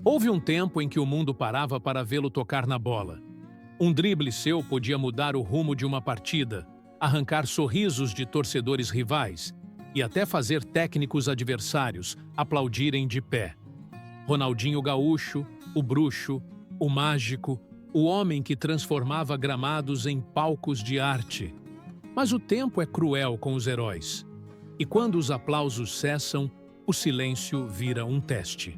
Houve um tempo em que o mundo parava para vê-lo tocar na bola. Um drible seu podia mudar o rumo de uma partida, arrancar sorrisos de torcedores rivais e até fazer técnicos adversários aplaudirem de pé. Ronaldinho Gaúcho, o bruxo, o mágico, o homem que transformava gramados em palcos de arte. Mas o tempo é cruel com os heróis. E quando os aplausos cessam, o silêncio vira um teste.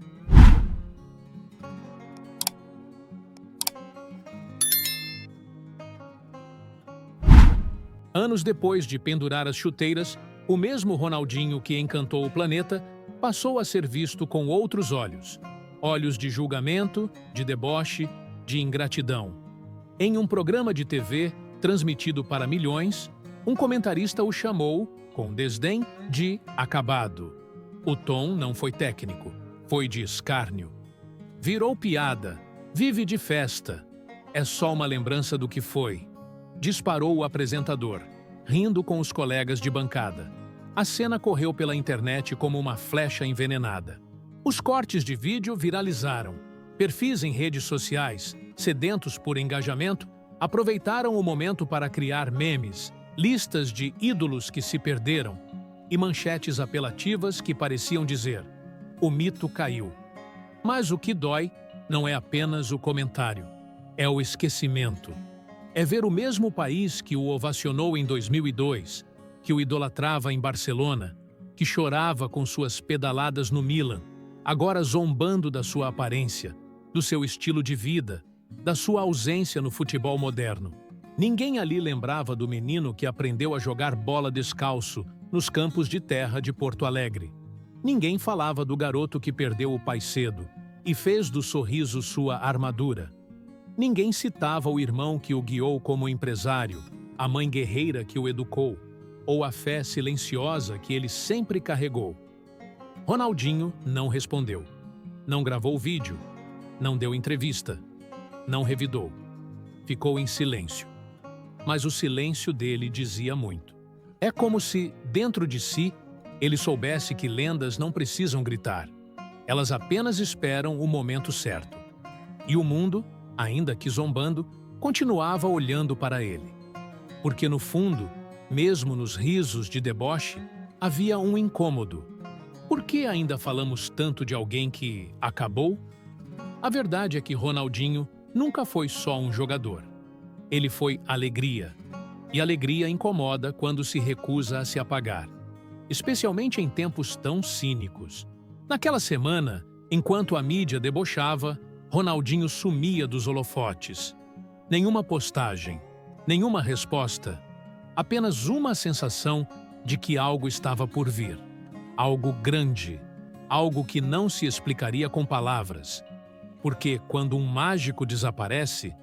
Anos depois de pendurar as chuteiras, o mesmo Ronaldinho que encantou o planeta passou a ser visto com outros olhos. Olhos de julgamento, de deboche, de ingratidão. Em um programa de TV, transmitido para milhões, um comentarista o chamou, com desdém, de acabado. O tom não foi técnico, foi de escárnio. Virou piada, vive de festa. É só uma lembrança do que foi. Disparou o apresentador, rindo com os colegas de bancada. A cena correu pela internet como uma flecha envenenada. Os cortes de vídeo viralizaram. Perfis em redes sociais, sedentos por engajamento, aproveitaram o momento para criar memes, listas de ídolos que se perderam e manchetes apelativas que pareciam dizer: o mito caiu. Mas o que dói não é apenas o comentário, é o esquecimento. É ver o mesmo país que o ovacionou em 2002, que o idolatrava em Barcelona, que chorava com suas pedaladas no Milan, agora zombando da sua aparência, do seu estilo de vida, da sua ausência no futebol moderno. Ninguém ali lembrava do menino que aprendeu a jogar bola descalço nos campos de terra de Porto Alegre. Ninguém falava do garoto que perdeu o pai cedo e fez do sorriso sua armadura. Ninguém citava o irmão que o guiou como empresário, a mãe guerreira que o educou, ou a fé silenciosa que ele sempre carregou. Ronaldinho não respondeu. Não gravou vídeo. Não deu entrevista. Não revidou. Ficou em silêncio. Mas o silêncio dele dizia muito. É como se, dentro de si, ele soubesse que lendas não precisam gritar. Elas apenas esperam o momento certo. E o mundo, ainda que zombando, continuava olhando para ele. Porque no fundo, mesmo nos risos de deboche, havia um incômodo. Por que ainda falamos tanto de alguém que acabou? A verdade é que Ronaldinho nunca foi só um jogador. Ele foi alegria. E alegria incomoda quando se recusa a se apagar. Especialmente em tempos tão cínicos. Naquela semana, enquanto a mídia debochava, Ronaldinho sumia dos holofotes. Nenhuma postagem, nenhuma resposta. Apenas uma sensação de que algo estava por vir. Algo grande. Algo que não se explicaria com palavras. Porque quando um mágico desaparece,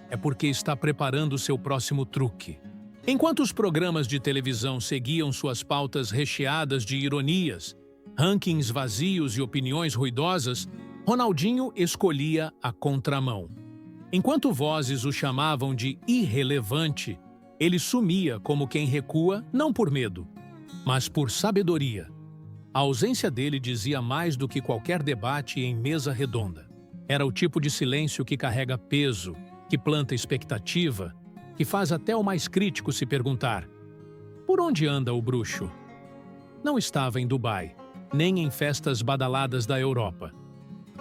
é porque está preparando seu próximo truque. Enquanto os programas de televisão seguiam suas pautas recheadas de ironias, rankings vazios e opiniões ruidosas, Ronaldinho escolhia a contramão. Enquanto vozes o chamavam de irrelevante, ele sumia como quem recua não por medo, mas por sabedoria. A ausência dele dizia mais do que qualquer debate em mesa redonda. Era o tipo de silêncio que carrega peso, que planta expectativa, que faz até o mais crítico se perguntar: por onde anda o bruxo? Não estava em Dubai, nem em festas badaladas da Europa.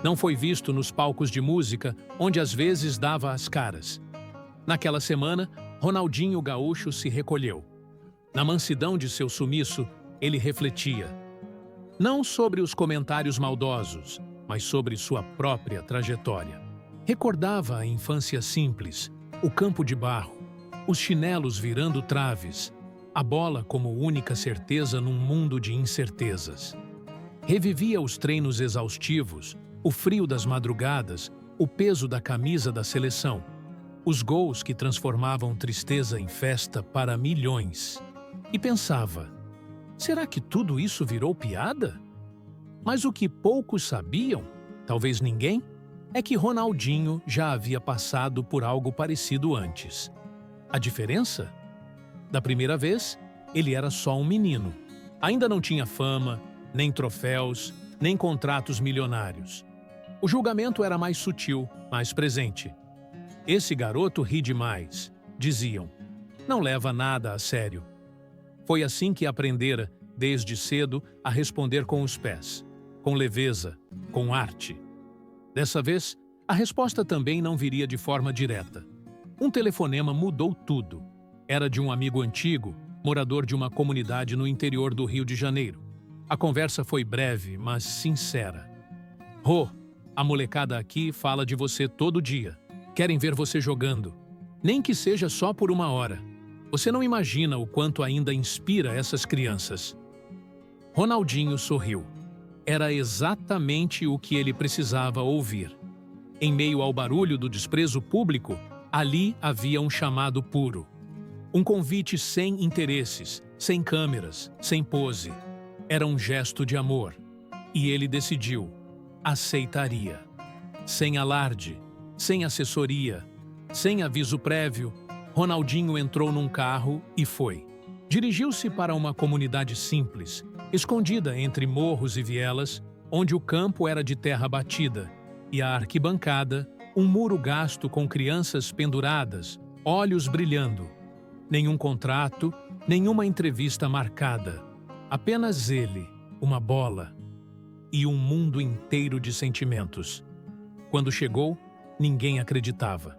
Não foi visto nos palcos de música, onde às vezes dava as caras. Naquela semana, Ronaldinho Gaúcho se recolheu. Na mansidão de seu sumiço, ele refletia. Não sobre os comentários maldosos, mas sobre sua própria trajetória. Recordava a infância simples, o campo de barro, os chinelos virando traves, a bola como única certeza num mundo de incertezas. Revivia os treinos exaustivos, o frio das madrugadas, o peso da camisa da seleção, os gols que transformavam tristeza em festa para milhões. E pensava, será que tudo isso virou piada? Mas o que poucos sabiam, talvez ninguém, é que Ronaldinho já havia passado por algo parecido antes. A diferença? Da primeira vez, ele era só um menino. Ainda não tinha fama, nem troféus, nem contratos milionários. O julgamento era mais sutil, mais presente. Esse garoto ri demais, diziam. Não leva nada a sério. Foi assim que aprendera, desde cedo, a responder com os pés, com leveza, com arte. Dessa vez, a resposta também não viria de forma direta. Um telefonema mudou tudo. Era de um amigo antigo, morador de uma comunidade no interior do Rio de Janeiro. A conversa foi breve, mas sincera. Rô, a molecada aqui fala de você todo dia. Querem ver você jogando. Nem que seja só por 1 hora. Você não imagina o quanto ainda inspira essas crianças. Ronaldinho sorriu. Era exatamente o que ele precisava ouvir. Em meio ao barulho do desprezo público, ali havia um chamado puro. Um convite sem interesses, sem câmeras, sem pose. Era um gesto de amor. E ele decidiu. Aceitaria. Sem alarde, sem assessoria, sem aviso prévio, Ronaldinho entrou num carro e foi. Dirigiu-se para uma comunidade simples, escondida entre morros e vielas, onde o campo era de terra batida e a arquibancada, um muro gasto com crianças penduradas, olhos brilhando. Nenhum contrato, nenhuma entrevista marcada. Apenas ele, uma bola e um mundo inteiro de sentimentos. Quando chegou, ninguém acreditava.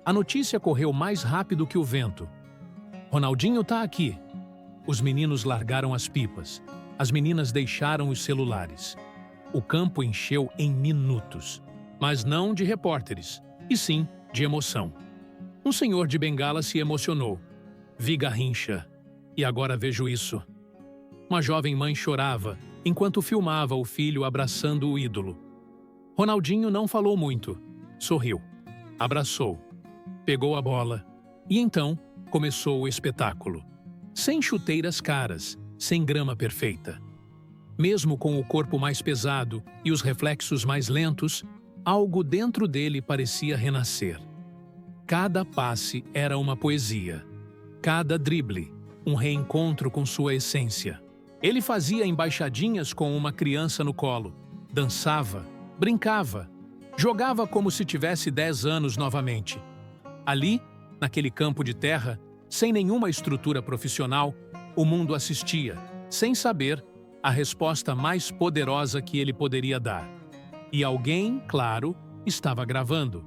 A notícia correu mais rápido que o vento. Ronaldinho tá aqui. Os meninos largaram as pipas. As meninas deixaram os celulares. O campo encheu em minutos. Mas não de repórteres, e sim de emoção. Um senhor de bengala se emocionou. Vi Garrincha. E agora vejo isso. Uma jovem mãe chorava, enquanto filmava o filho abraçando o ídolo. Ronaldinho não falou muito. Sorriu. Abraçou. Pegou a bola. E então começou o espetáculo. Sem chuteiras caras, sem grama perfeita. Mesmo com o corpo mais pesado e os reflexos mais lentos, algo dentro dele parecia renascer. Cada passe era uma poesia. Cada drible, um reencontro com sua essência. Ele fazia embaixadinhas com uma criança no colo. Dançava, brincava, jogava como se tivesse 10 anos novamente. Ali, naquele campo de terra, sem nenhuma estrutura profissional, o mundo assistia, sem saber, a resposta mais poderosa que ele poderia dar. E alguém, claro, estava gravando.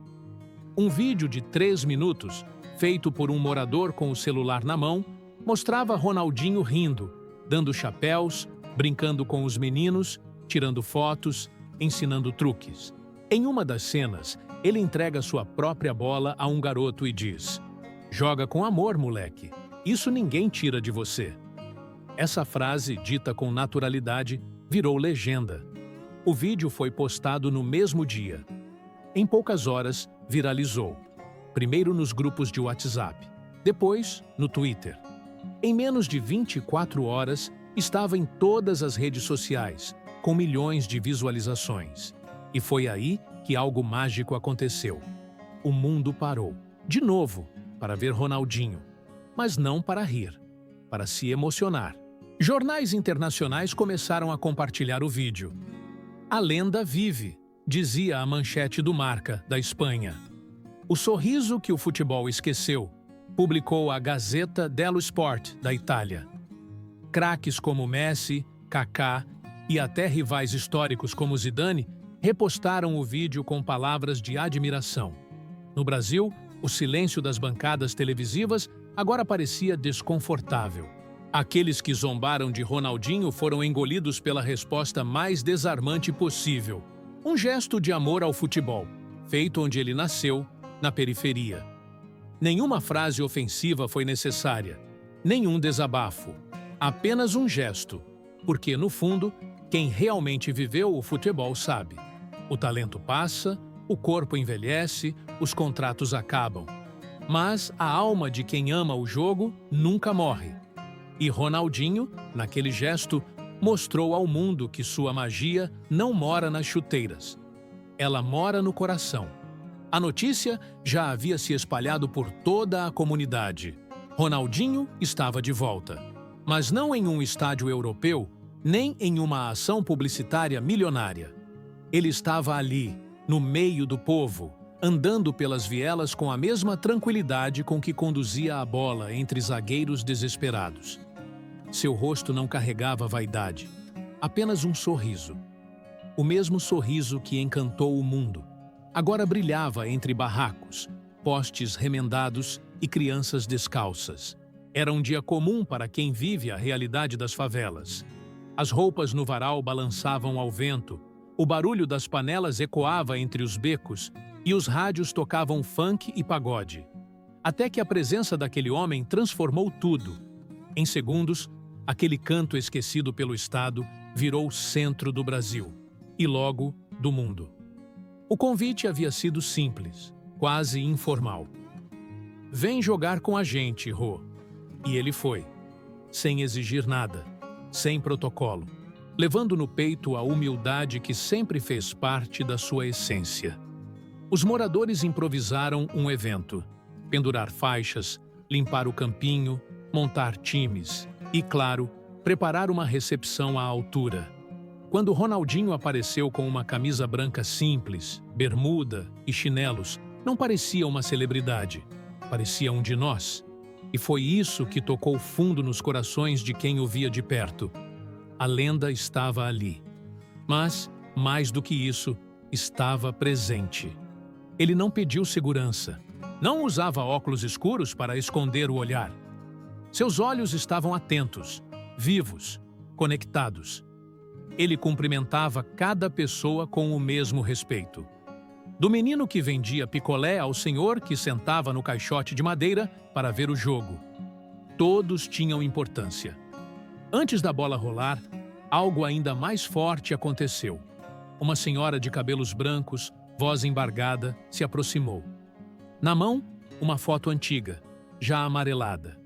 Um vídeo de 3 minutos, feito por um morador com o celular na mão, mostrava Ronaldinho rindo, dando chapéus, brincando com os meninos, tirando fotos, ensinando truques. Em uma das cenas, ele entrega sua própria bola a um garoto e diz: "Joga com amor, moleque. Isso ninguém tira de você." Essa frase, dita com naturalidade, virou legenda. O vídeo foi postado no mesmo dia. Em poucas horas, viralizou. Primeiro nos grupos de WhatsApp, depois no Twitter. Em menos de 24 horas, estava em todas as redes sociais, com milhões de visualizações. E foi aí que algo mágico aconteceu. O mundo parou, de novo, para ver Ronaldinho. Mas não para rir, para se emocionar. Jornais internacionais começaram a compartilhar o vídeo. "A lenda vive", dizia a manchete do Marca, da Espanha. "O sorriso que o futebol esqueceu", publicou a Gazzetta dello Sport, da Itália. Craques como Messi, Kaká e até rivais históricos como Zidane repostaram o vídeo com palavras de admiração. No Brasil, o silêncio das bancadas televisivas agora parecia desconfortável. Aqueles que zombaram de Ronaldinho foram engolidos pela resposta mais desarmante possível. Um gesto de amor ao futebol, feito onde ele nasceu, na periferia. Nenhuma frase ofensiva foi necessária, nenhum desabafo. Apenas um gesto, porque, no fundo, quem realmente viveu o futebol sabe. O talento passa, o corpo envelhece, os contratos acabam. Mas a alma de quem ama o jogo nunca morre. E Ronaldinho, naquele gesto, mostrou ao mundo que sua magia não mora nas chuteiras. Ela mora no coração. A notícia já havia se espalhado por toda a comunidade. Ronaldinho estava de volta. Mas não em um estádio europeu, nem em uma ação publicitária milionária. Ele estava ali, no meio do povo, andando pelas vielas com a mesma tranquilidade com que conduzia a bola entre zagueiros desesperados. Seu rosto não carregava vaidade, apenas um sorriso. O mesmo sorriso que encantou o mundo. Agora brilhava entre barracos, postes remendados e crianças descalças. Era um dia comum para quem vive a realidade das favelas. As roupas no varal balançavam ao vento, o barulho das panelas ecoava entre os becos e os rádios tocavam funk e pagode. Até que a presença daquele homem transformou tudo. Em segundos, aquele canto esquecido pelo Estado virou o centro do Brasil e logo do mundo. O convite havia sido simples, quase informal. Vem jogar com a gente, Rô. E ele foi, sem exigir nada, sem protocolo, levando no peito a humildade que sempre fez parte da sua essência. Os moradores improvisaram um evento: pendurar faixas, limpar o campinho, montar times e, claro, preparar uma recepção à altura. Quando Ronaldinho apareceu com uma camisa branca simples, bermuda e chinelos, não parecia uma celebridade, parecia um de nós. E foi isso que tocou fundo nos corações de quem o via de perto. A lenda estava ali. Mas, mais do que isso, estava presente. Ele não pediu segurança. Não usava óculos escuros para esconder o olhar. Seus olhos estavam atentos, vivos, conectados. Ele cumprimentava cada pessoa com o mesmo respeito. Do menino que vendia picolé ao senhor que sentava no caixote de madeira para ver o jogo. Todos tinham importância. Antes da bola rolar, algo ainda mais forte aconteceu. Uma senhora de cabelos brancos, voz embargada, se aproximou. Na mão, uma foto antiga, já amarelada.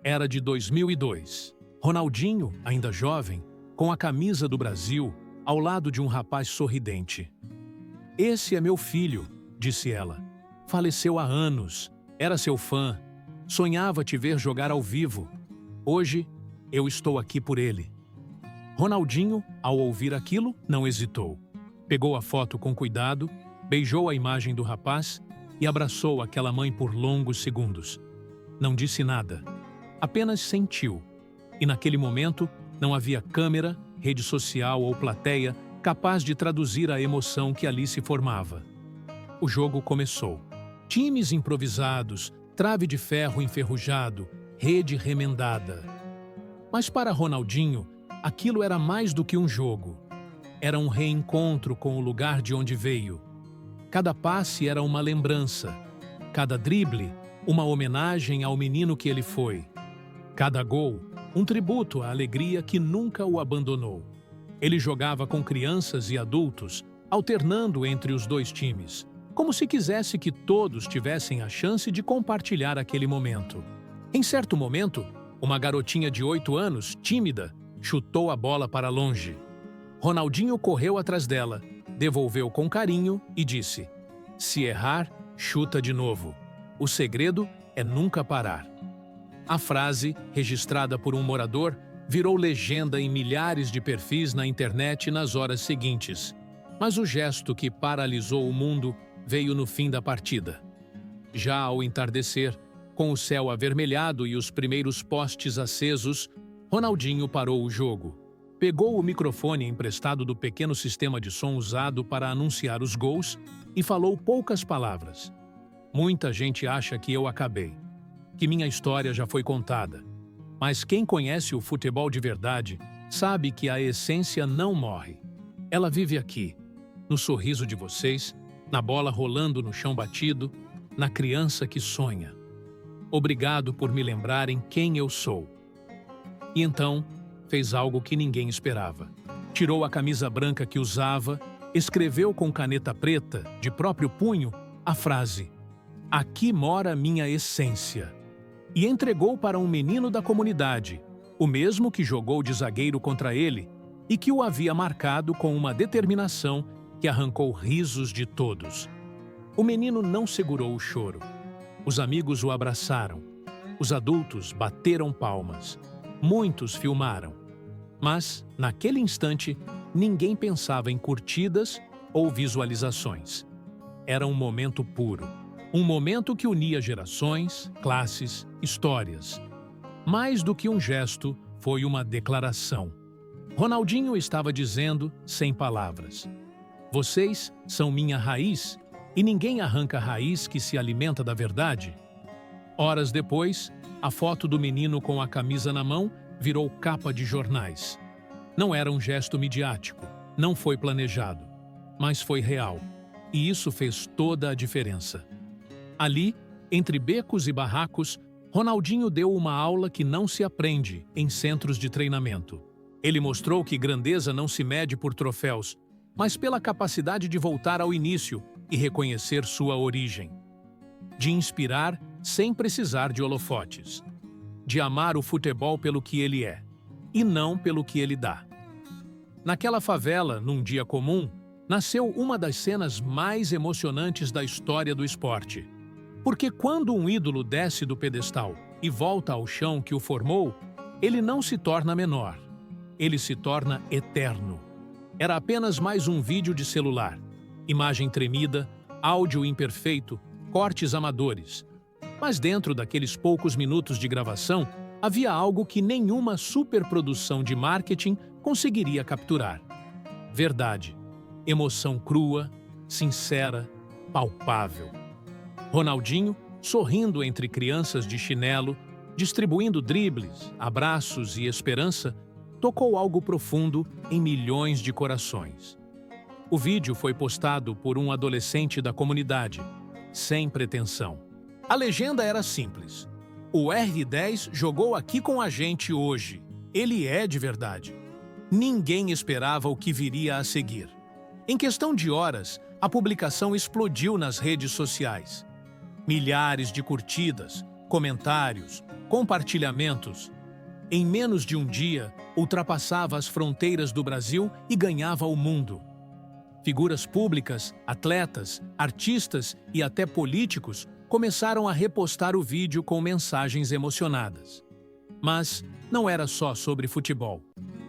Era de 2002. Ronaldinho, ainda jovem, com a camisa do Brasil, ao lado de um rapaz sorridente. "Esse é meu filho", disse ela. "Faleceu há anos, era seu fã, sonhava te ver jogar ao vivo. Hoje, eu estou aqui por ele." Ronaldinho, ao ouvir aquilo, não hesitou. Pegou a foto com cuidado, beijou a imagem do rapaz e abraçou aquela mãe por longos segundos. Não disse nada, apenas sentiu. E naquele momento, não havia câmera, rede social ou plateia capaz de traduzir a emoção que ali se formava. O jogo começou. Times improvisados, trave de ferro enferrujado, rede remendada. Mas para Ronaldinho, aquilo era mais do que um jogo. Era um reencontro com o lugar de onde veio. Cada passe era uma lembrança. Cada drible, uma homenagem ao menino que ele foi. Cada gol, um tributo à alegria que nunca o abandonou. Ele jogava com crianças e adultos, alternando entre os dois times, como se quisesse que todos tivessem a chance de compartilhar aquele momento. Em certo momento, uma garotinha de 8 anos, tímida, chutou a bola para longe. Ronaldinho correu atrás dela, devolveu com carinho e disse: "Se errar, chuta de novo. O segredo é nunca parar." A frase, registrada por um morador, virou legenda em milhares de perfis na internet nas horas seguintes. Mas o gesto que paralisou o mundo veio no fim da partida. Já ao entardecer, com o céu avermelhado e os primeiros postes acesos, Ronaldinho parou o jogo. Pegou o microfone emprestado do pequeno sistema de som usado para anunciar os gols e falou poucas palavras. "Muita gente acha que eu acabei, que minha história já foi contada. Mas quem conhece o futebol de verdade sabe que a essência não morre. Ela vive aqui, no sorriso de vocês, na bola rolando no chão batido, na criança que sonha. Obrigado por me lembrarem quem eu sou." E então, fez algo que ninguém esperava. Tirou a camisa branca que usava, escreveu com caneta preta, de próprio punho, a frase: "Aqui mora minha essência." E entregou para um menino da comunidade, o mesmo que jogou de zagueiro contra ele e que o havia marcado com uma determinação que arrancou risos de todos. O menino não segurou o choro. Os amigos o abraçaram. Os adultos bateram palmas. Muitos filmaram. Mas, naquele instante, ninguém pensava em curtidas ou visualizações. Era um momento puro. Um momento que unia gerações, classes, histórias. Mais do que um gesto, foi uma declaração. Ronaldinho estava dizendo, sem palavras: "Vocês são minha raiz e ninguém arranca a raiz que se alimenta da verdade." Horas depois, a foto do menino com a camisa na mão virou capa de jornais. Não era um gesto midiático, não foi planejado, mas foi real. E isso fez toda a diferença. Ali, entre becos e barracos, Ronaldinho deu uma aula que não se aprende em centros de treinamento. Ele mostrou que grandeza não se mede por troféus, mas pela capacidade de voltar ao início e reconhecer sua origem. De inspirar sem precisar de holofotes. De amar o futebol pelo que ele é, e não pelo que ele dá. Naquela favela, num dia comum, nasceu uma das cenas mais emocionantes da história do esporte. Porque quando um ídolo desce do pedestal e volta ao chão que o formou, ele não se torna menor. Ele se torna eterno. Era apenas mais um vídeo de celular. Imagem tremida, áudio imperfeito, cortes amadores. Mas dentro daqueles poucos minutos de gravação, havia algo que nenhuma superprodução de marketing conseguiria capturar. Verdade. Emoção crua, sincera, palpável. Ronaldinho, sorrindo entre crianças de chinelo, distribuindo dribles, abraços e esperança, tocou algo profundo em milhões de corações. O vídeo foi postado por um adolescente da comunidade, sem pretensão. A legenda era simples: "O R10 jogou aqui com a gente hoje. Ele é de verdade." Ninguém esperava o que viria a seguir. Em questão de horas, a publicação explodiu nas redes sociais. Milhares de curtidas, comentários, compartilhamentos. Em menos de um dia, ultrapassava as fronteiras do Brasil e ganhava o mundo. Figuras públicas, atletas, artistas e até políticos começaram a repostar o vídeo com mensagens emocionadas. Mas não era só sobre futebol.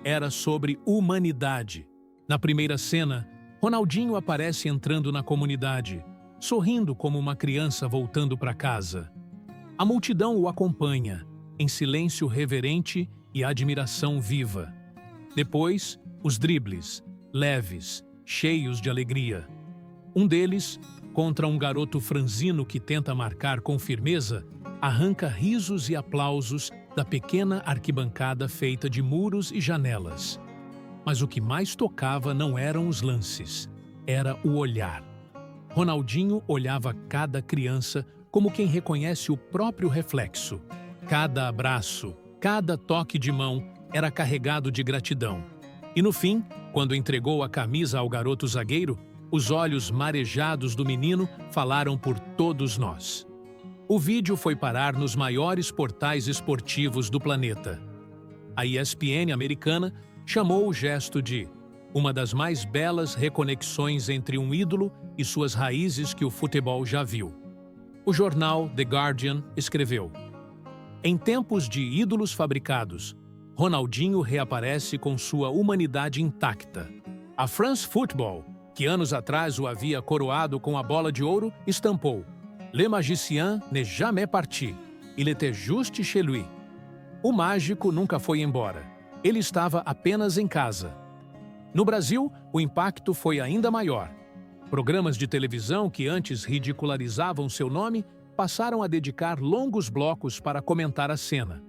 Era sobre humanidade. Na primeira cena, Ronaldinho aparece entrando na comunidade, sorrindo como uma criança voltando para casa. A multidão o acompanha, em silêncio reverente e admiração viva. Depois, os dribles, leves, cheios de alegria. Um deles, contra um garoto franzino que tenta marcar com firmeza, arranca risos e aplausos da pequena arquibancada feita de muros e janelas. Mas o que mais tocava não eram os lances, era o olhar. Ronaldinho olhava cada criança como quem reconhece o próprio reflexo. Cada abraço, cada toque de mão era carregado de gratidão. E no fim, quando entregou a camisa ao garoto zagueiro, os olhos marejados do menino falaram por todos nós. O vídeo foi parar nos maiores portais esportivos do planeta. A ESPN americana chamou o gesto de uma das mais belas reconexões entre um ídolo e suas raízes que o futebol já viu. O jornal The Guardian escreveu: "Em tempos de ídolos fabricados, Ronaldinho reaparece com sua humanidade intacta." A France Football, que anos atrás o havia coroado com a bola de ouro, estampou: "Le magicien n'est jamais parti, il était juste chez lui." O mágico nunca foi embora. Ele estava apenas em casa. No Brasil, o impacto foi ainda maior. Programas de televisão que antes ridicularizavam seu nome passaram a dedicar longos blocos para comentar a cena.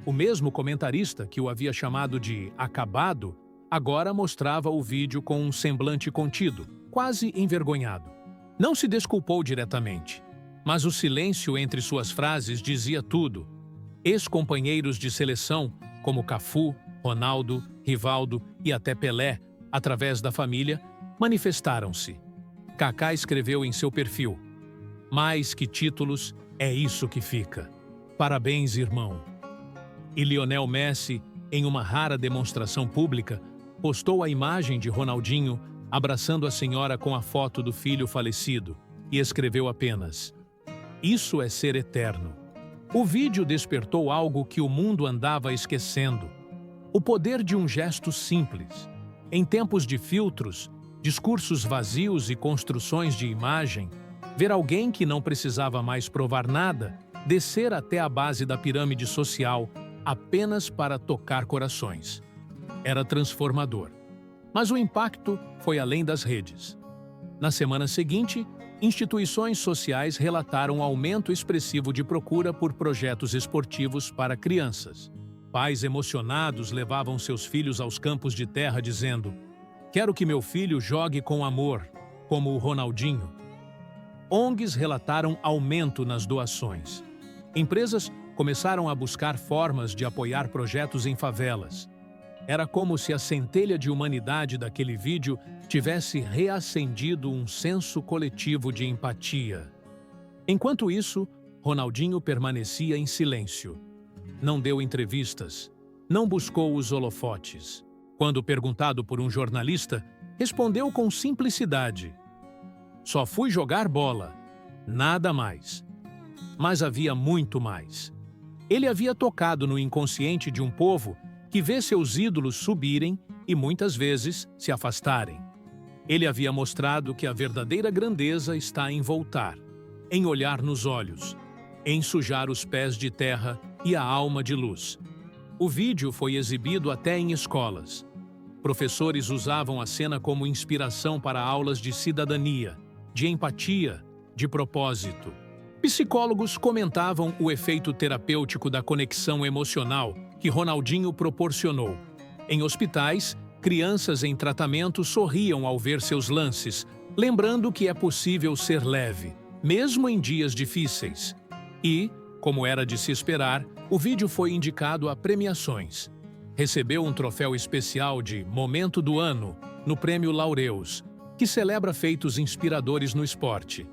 O mesmo comentarista que o havia chamado de acabado, agora mostrava o vídeo com um semblante contido, quase envergonhado. Não se desculpou diretamente, mas o silêncio entre suas frases dizia tudo. Ex-companheiros de seleção, como Cafu, Ronaldo, Rivaldo e até Pelé, através da família, manifestaram-se. Kaká escreveu em seu perfil: "Mais que títulos, é isso que fica. Parabéns, irmão." E Lionel Messi, em uma rara demonstração pública, postou a imagem de Ronaldinho abraçando a senhora com a foto do filho falecido e escreveu apenas: "Isso é ser eterno." O vídeo despertou algo que o mundo andava esquecendo: o poder de um gesto simples. Em tempos de filtros, discursos vazios e construções de imagem, ver alguém que não precisava mais provar nada descer até a base da pirâmide social apenas para tocar corações. Era transformador. Mas o impacto foi além das redes. Na semana seguinte, instituições sociais relataram um aumento expressivo de procura por projetos esportivos para crianças. Pais emocionados levavam seus filhos aos campos de terra dizendo: "Quero que meu filho jogue com amor, como o Ronaldinho." ONGs relataram aumento nas doações. Empresas começaram a buscar formas de apoiar projetos em favelas. Era como se a centelha de humanidade daquele vídeo tivesse reacendido um senso coletivo de empatia. Enquanto isso, Ronaldinho permanecia em silêncio. Não deu entrevistas, não buscou os holofotes. Quando perguntado por um jornalista, respondeu com simplicidade: "Só fui jogar bola, nada mais." Mas havia muito mais. Ele havia tocado no inconsciente de um povo que vê seus ídolos subirem e muitas vezes se afastarem. Ele havia mostrado que a verdadeira grandeza está em voltar, em olhar nos olhos, em sujar os pés de terra e a alma de luz. O vídeo foi exibido até em escolas. Professores usavam a cena como inspiração para aulas de cidadania, de empatia, de propósito. Psicólogos comentavam o efeito terapêutico da conexão emocional que Ronaldinho proporcionou. Em hospitais, crianças em tratamento sorriam ao ver seus lances, lembrando que é possível ser leve, mesmo em dias difíceis. E, como era de se esperar, o vídeo foi indicado a premiações. Recebeu um troféu especial de Momento do Ano no Prêmio Laureus, que celebra feitos inspiradores no esporte.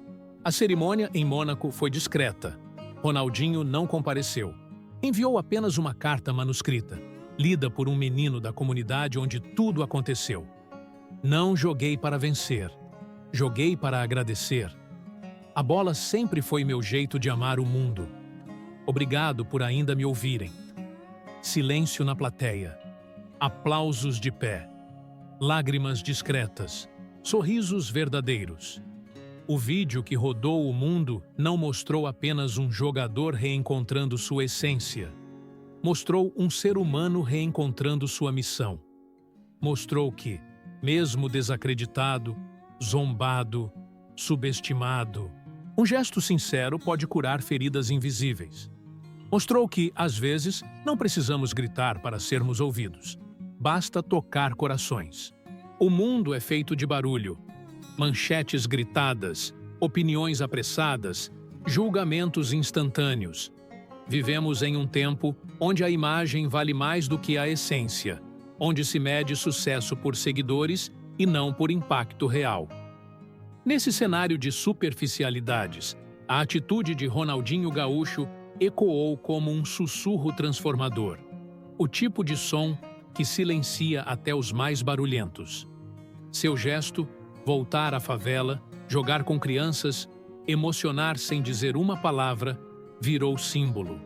A cerimônia em Mônaco foi discreta. Ronaldinho não compareceu. Enviou apenas uma carta manuscrita, lida por um menino da comunidade onde tudo aconteceu. "Não joguei para vencer. Joguei para agradecer. A bola sempre foi meu jeito de amar o mundo. Obrigado por ainda me ouvirem." Silêncio na plateia. Aplausos de pé. Lágrimas discretas. Sorrisos verdadeiros. O vídeo que rodou o mundo não mostrou apenas um jogador reencontrando sua essência. Mostrou um ser humano reencontrando sua missão. Mostrou que, mesmo desacreditado, zombado, subestimado, um gesto sincero pode curar feridas invisíveis. Mostrou que, às vezes, não precisamos gritar para sermos ouvidos. Basta tocar corações. O mundo é feito de barulho. Manchetes gritadas, opiniões apressadas, julgamentos instantâneos. Vivemos em um tempo onde a imagem vale mais do que a essência, onde se mede sucesso por seguidores e não por impacto real. Nesse cenário de superficialidades, a atitude de Ronaldinho Gaúcho ecoou como um sussurro transformador, o tipo de som que silencia até os mais barulhentos. Seu gesto, voltar à favela, jogar com crianças, emocionar sem dizer uma palavra, virou símbolo.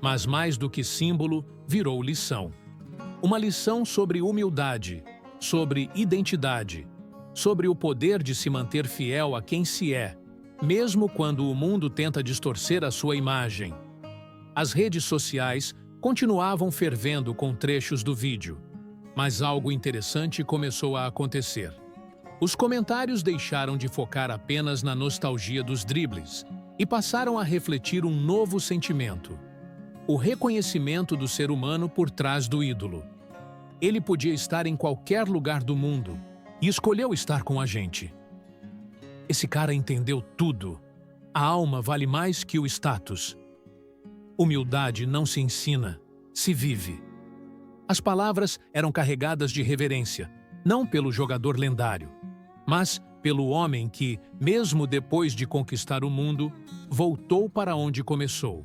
Mas mais do que símbolo, virou lição. Uma lição sobre humildade, sobre identidade, sobre o poder de se manter fiel a quem se é, mesmo quando o mundo tenta distorcer a sua imagem. As redes sociais continuavam fervendo com trechos do vídeo, mas algo interessante começou a acontecer. Os comentários deixaram de focar apenas na nostalgia dos dribles e passaram a refletir um novo sentimento: o reconhecimento do ser humano por trás do ídolo. Ele podia estar em qualquer lugar do mundo e escolheu estar com a gente. Esse cara entendeu tudo. A alma vale mais que o status. Humildade não se ensina, se vive. As palavras eram carregadas de reverência, não pelo jogador lendário, mas pelo homem que, mesmo depois de conquistar o mundo, voltou para onde começou,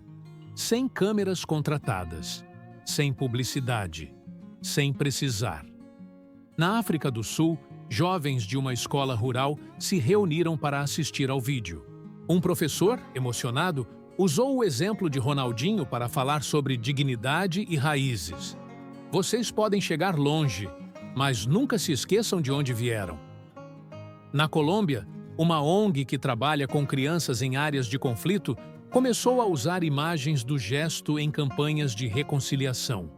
sem câmeras contratadas, sem publicidade, sem precisar. Na África do Sul, jovens de uma escola rural se reuniram para assistir ao vídeo. Um professor, emocionado, usou o exemplo de Ronaldinho para falar sobre dignidade e raízes. Vocês podem chegar longe, mas nunca se esqueçam de onde vieram. Na Colômbia, uma ONG que trabalha com crianças em áreas de conflito começou a usar imagens do gesto em campanhas de reconciliação.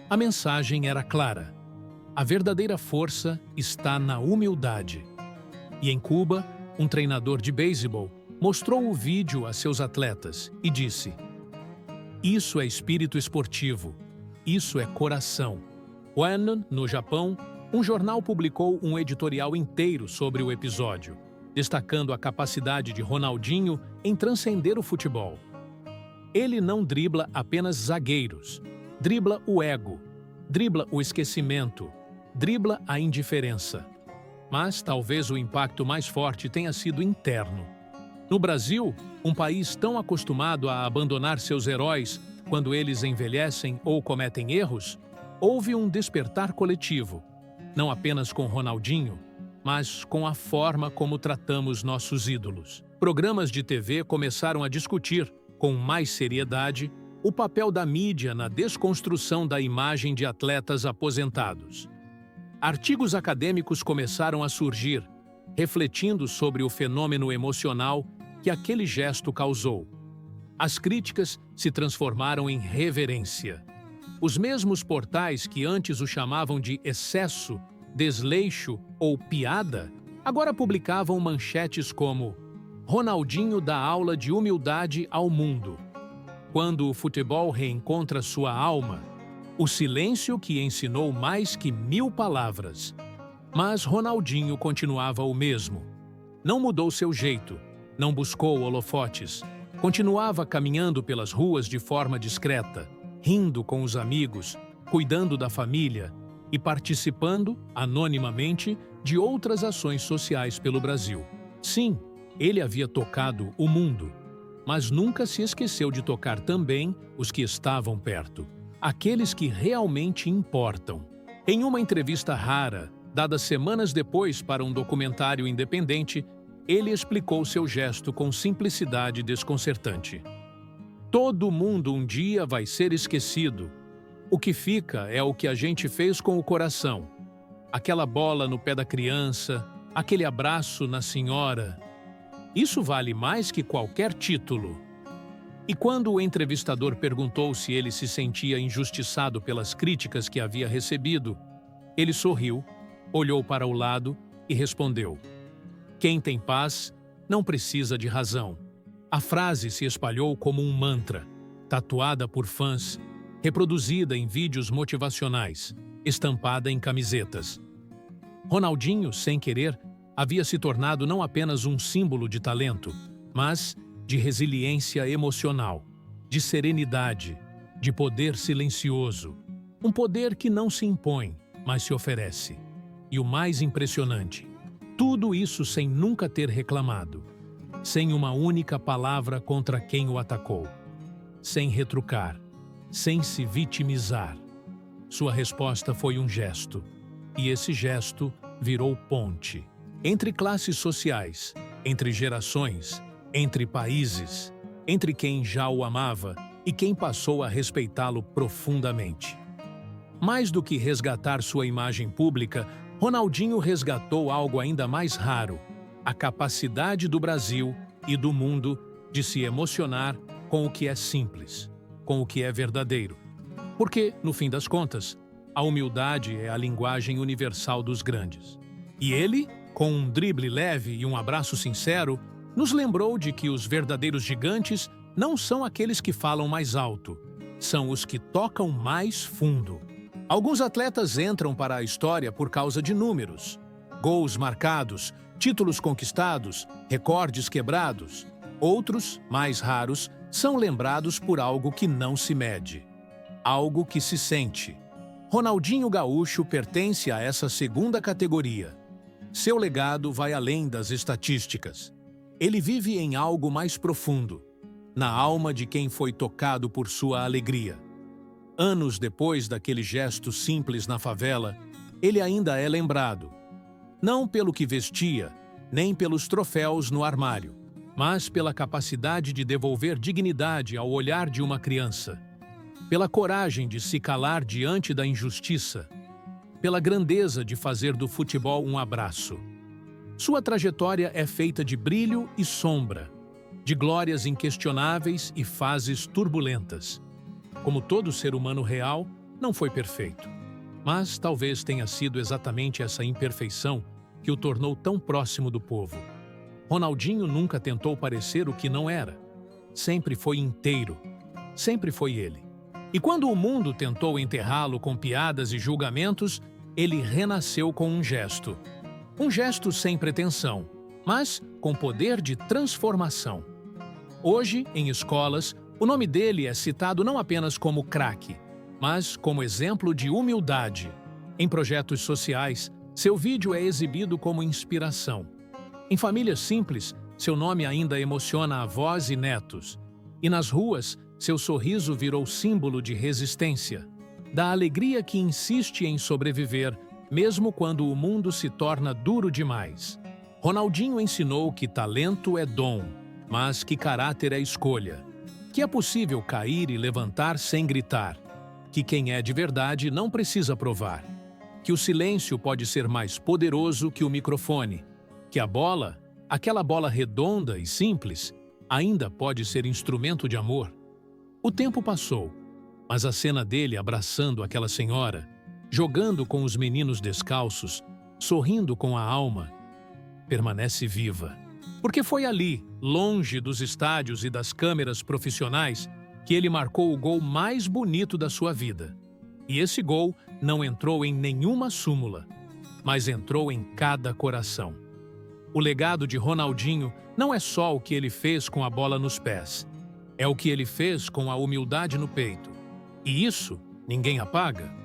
A mensagem era clara: a verdadeira força está na humildade. E em Cuba, um treinador de beisebol mostrou o vídeo a seus atletas e disse: "Isso é espírito esportivo, isso é coração." Quando, no Japão, um jornal publicou um editorial inteiro sobre o episódio, destacando a capacidade de Ronaldinho em transcender o futebol. Ele não dribla apenas zagueiros, dribla o ego, dribla o esquecimento, dribla a indiferença. Mas talvez o impacto mais forte tenha sido interno. No Brasil, um país tão acostumado a abandonar seus heróis quando eles envelhecem ou cometem erros, houve um despertar coletivo, não apenas com Ronaldinho, mas com a forma como tratamos nossos ídolos. Programas de TV começaram a discutir, com mais seriedade, o papel da mídia na desconstrução da imagem de atletas aposentados. Artigos acadêmicos começaram a surgir, refletindo sobre o fenômeno emocional que aquele gesto causou. As críticas se transformaram em reverência. Os mesmos portais que antes o chamavam de excesso, desleixo ou piada, agora publicavam manchetes como "Ronaldinho dá aula de humildade ao mundo. Quando o futebol reencontra sua alma, o silêncio que ensinou mais que 1000 palavras." Mas Ronaldinho continuava o mesmo. Não mudou seu jeito, não buscou holofotes, continuava caminhando pelas ruas de forma discreta, rindo com os amigos, cuidando da família e participando, anonimamente, de outras ações sociais pelo Brasil. Sim, ele havia tocado o mundo, mas nunca se esqueceu de tocar também os que estavam perto, aqueles que realmente importam. Em uma entrevista rara, dada semanas depois para um documentário independente, ele explicou seu gesto com simplicidade desconcertante. "Todo mundo um dia vai ser esquecido. O que fica é o que a gente fez com o coração. Aquela bola no pé da criança, aquele abraço na senhora. Isso vale mais que qualquer título." E quando o entrevistador perguntou se ele se sentia injustiçado pelas críticas que havia recebido, ele sorriu, olhou para o lado e respondeu: "Quem tem paz não precisa de razão." A frase se espalhou como um mantra, tatuada por fãs, reproduzida em vídeos motivacionais, estampada em camisetas. Ronaldinho, sem querer, havia se tornado não apenas um símbolo de talento, mas de resiliência emocional, de serenidade, de poder silencioso. Um poder que não se impõe, mas se oferece. E o mais impressionante, tudo isso sem nunca ter reclamado, sem uma única palavra contra quem o atacou, sem retrucar, sem se vitimizar. Sua resposta foi um gesto, e esse gesto virou ponte. Entre classes sociais, entre gerações, entre países, entre quem já o amava e quem passou a respeitá-lo profundamente. Mais do que resgatar sua imagem pública, Ronaldinho resgatou algo ainda mais raro: a capacidade do Brasil e do mundo de se emocionar com o que é simples, com o que é verdadeiro. Porque, no fim das contas, a humildade é a linguagem universal dos grandes. E ele, com um drible leve e um abraço sincero, nos lembrou de que os verdadeiros gigantes não são aqueles que falam mais alto, são os que tocam mais fundo. Alguns atletas entram para a história por causa de números, gols marcados, títulos conquistados, recordes quebrados. Outros, mais raros, são lembrados por algo que não se mede, algo que se sente. Ronaldinho Gaúcho pertence a essa segunda categoria. Seu legado vai além das estatísticas. Ele vive em algo mais profundo, na alma de quem foi tocado por sua alegria. Anos depois daquele gesto simples na favela, ele ainda é lembrado. Não pelo que vestia, nem pelos troféus no armário, mas pela capacidade de devolver dignidade ao olhar de uma criança, pela coragem de se calar diante da injustiça, pela grandeza de fazer do futebol um abraço. Sua trajetória é feita de brilho e sombra, de glórias inquestionáveis e fases turbulentas. Como todo ser humano real, não foi perfeito. Mas talvez tenha sido exatamente essa imperfeição que o tornou tão próximo do povo. Ronaldinho nunca tentou parecer o que não era. Sempre foi inteiro. Sempre foi ele. E quando o mundo tentou enterrá-lo com piadas e julgamentos, ele renasceu com um gesto. Um gesto sem pretensão, mas com poder de transformação. Hoje, em escolas, o nome dele é citado não apenas como craque, mas como exemplo de humildade. Em projetos sociais, seu vídeo é exibido como inspiração. Em famílias simples, seu nome ainda emociona avós e netos. E nas ruas, seu sorriso virou símbolo de resistência, da alegria que insiste em sobreviver, mesmo quando o mundo se torna duro demais. Ronaldinho ensinou que talento é dom, mas que caráter é escolha. Que é possível cair e levantar sem gritar. Que quem é de verdade não precisa provar. Que o silêncio pode ser mais poderoso que o microfone. Que a bola, aquela bola redonda e simples, ainda pode ser instrumento de amor. O tempo passou, mas a cena dele abraçando aquela senhora, jogando com os meninos descalços, sorrindo com a alma, permanece viva. Porque foi ali, longe dos estádios e das câmeras profissionais, que ele marcou o gol mais bonito da sua vida. E esse gol não entrou em nenhuma súmula, mas entrou em cada coração. O legado de Ronaldinho não é só o que ele fez com a bola nos pés, é o que ele fez com a humildade no peito. E isso ninguém apaga.